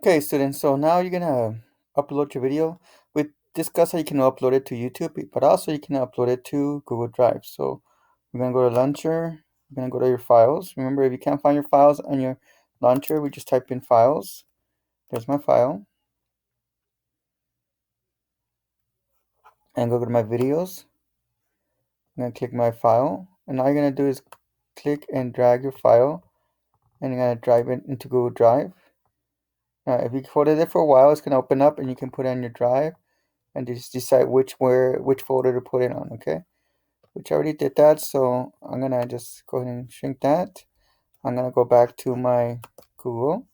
Okay, students, so now you're gonna upload your video. We discussed how you can upload it to YouTube, but also you can upload it to Google Drive. So we're gonna go to Launcher, we're gonna go to your files. Remember, if you can't find your files on your launcher, we just type in files. There's my file. And go to my videos. I'm gonna click my file. And all you're gonna do is click and drag your file, and you're gonna drive it into Google Drive. If you hold it there for a while, it's gonna open up and you can put it on your drive and just decide which folder to put it on, okay? Which I already did that, so I'm gonna just go ahead and shrink that. I'm gonna go back to my Google,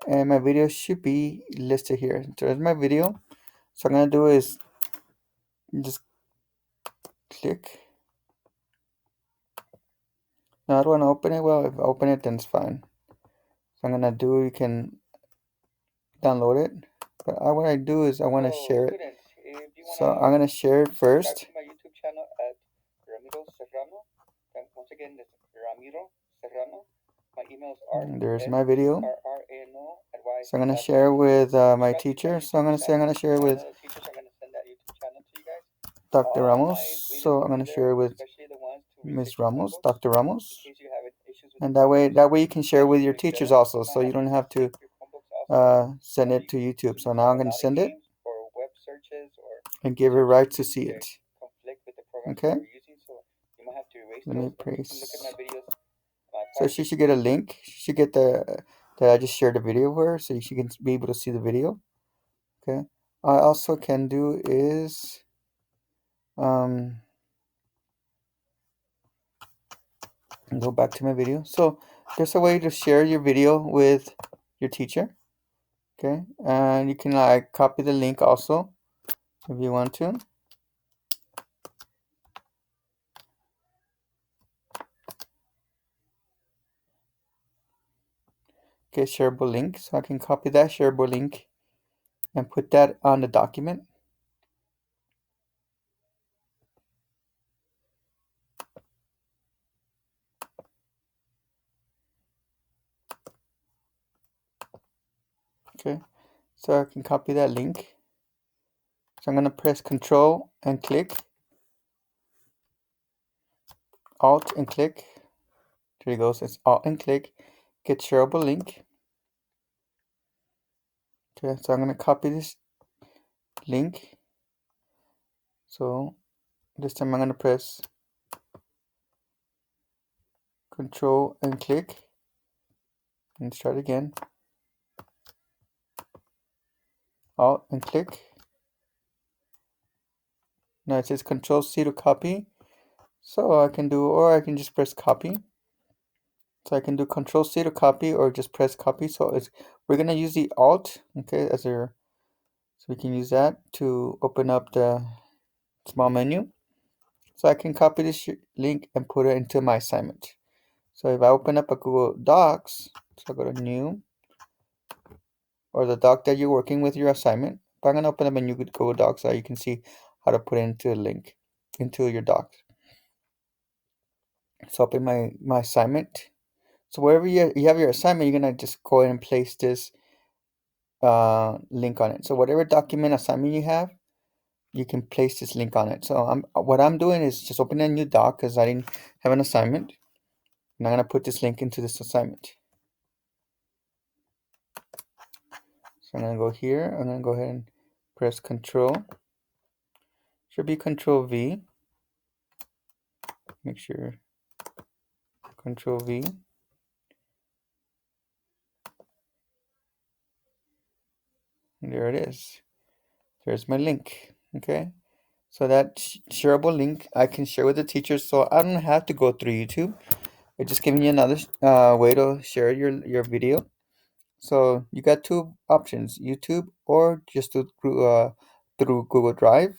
and my video should be listed here. So there's my video. So I'm gonna do is just click. Now I don't want to open it. Well, if I open it, then it's fine. So I'm gonna do. You can download it, but what I do is I want to share it. So I'm gonna share it first. My YouTube channel at Ramiro Serrano. And once again, it's Ramiro Serrano. My emails are. There's my video. So I'm gonna share with my teacher. So I'm gonna share with Dr. Ramos. So I'm gonna share with Miss Ramos, Dr. Ramos, and that way you can share with your teachers also. So you don't have to send it to YouTube. So now I'm gonna send it and give her right to see it. Okay. Let me paste. So she should get a link. She should get that I just shared a video of her, so she can be able to see the video. Okay. I also can do is go back to my video. So there's a way to share your video with your teacher. Okay, and you can like copy the link also if you want to. Okay, shareable link. So I can copy that shareable link and put that on the document. Okay, so I can copy that link. So I'm going to press Control and click, Alt and click. There you go. So it's Alt and click, get shareable link. Okay, so I'm going to copy this link. So this time I'm going to press Control and click and start again. Alt and click. Now it says Control C to copy. So I can do, or I can just press copy. So I can do Control C to copy or just press copy. So we're gonna use the Alt, okay, so we can use that to open up the small menu. So I can copy this link and put it into my assignment. So if I open up a Google Docs, so I go to New, or the doc that you're working with your assignment. But I'm gonna open up a new Google Docs so you can see how to put it into a link into your docs. So open my assignment. So wherever you have your assignment, you're gonna just go ahead and place this link on it. So whatever document assignment you have, you can place this link on it. So what I'm doing is just opening a new doc because I didn't have an assignment. And I'm gonna put this link into this assignment. So I'm gonna go here. I'm gonna go ahead and press Control. Should be Control V. Make sure Control V. And there it is. There's my link. Okay. So that shareable link I can share with the teachers, so I don't have to go through YouTube. It's just giving you another way to share your video. So you got two options: YouTube or just through Google Drive.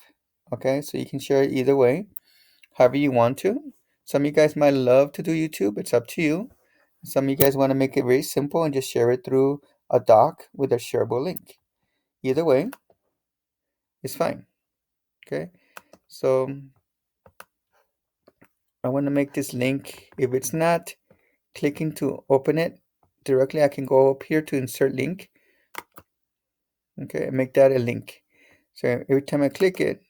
Okay, so you can share it either way, however you want to. Some of you guys might love to do YouTube. It's up to you. Some of you guys want to make it very simple and just share it through a doc with a shareable link. Either way, it's fine. Okay, so I want to make this link. If it's not clicking to open it directly, I can go up here to insert link. Okay, and make that a link. So every time I click it,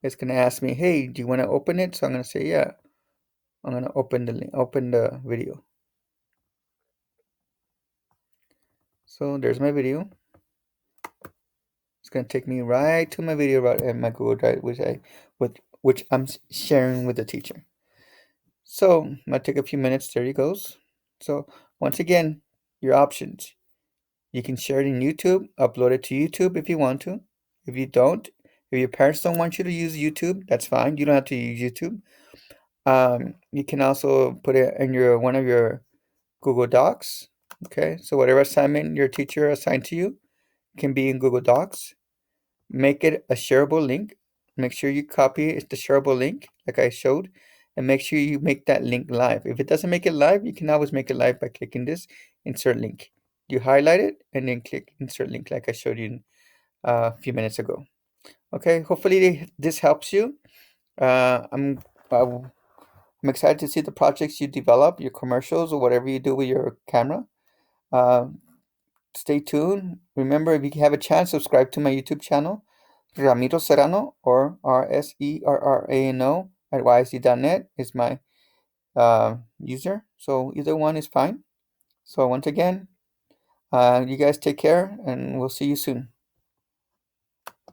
it's gonna ask me, hey, do you want to open it? So I'm gonna say, yeah. I'm gonna open the link, open the video. So there's my video. It's gonna take me right to my video right in my Google Drive, which I'm sharing with the teacher. So might take a few minutes. There he goes. So once again, your options. You can share it in YouTube, upload it to YouTube if you want to. If you don't, if your parents don't want you to use YouTube, that's fine. You don't have to use YouTube. You can also put it in your one of your Google Docs. Okay, so whatever assignment your teacher assigned to you can be in Google Docs. Make it a shareable link. Make sure you copy the shareable link like I showed, and make sure you make that link live. If it doesn't make it live, you can always make it live by clicking this insert link. You highlight it and then click insert link like I showed you a few minutes ago. Okay, hopefully this helps you. Uh, I'm uh, I'm excited to see the projects you develop, your commercials or whatever you do with your camera. Uh, Stay tuned. Remember, if you have a chance, subscribe to my YouTube channel, Ramiro Serrano, or RSERRANO at YSD.net is my user. So either one is fine. So once again, you guys take care, and we'll see you soon.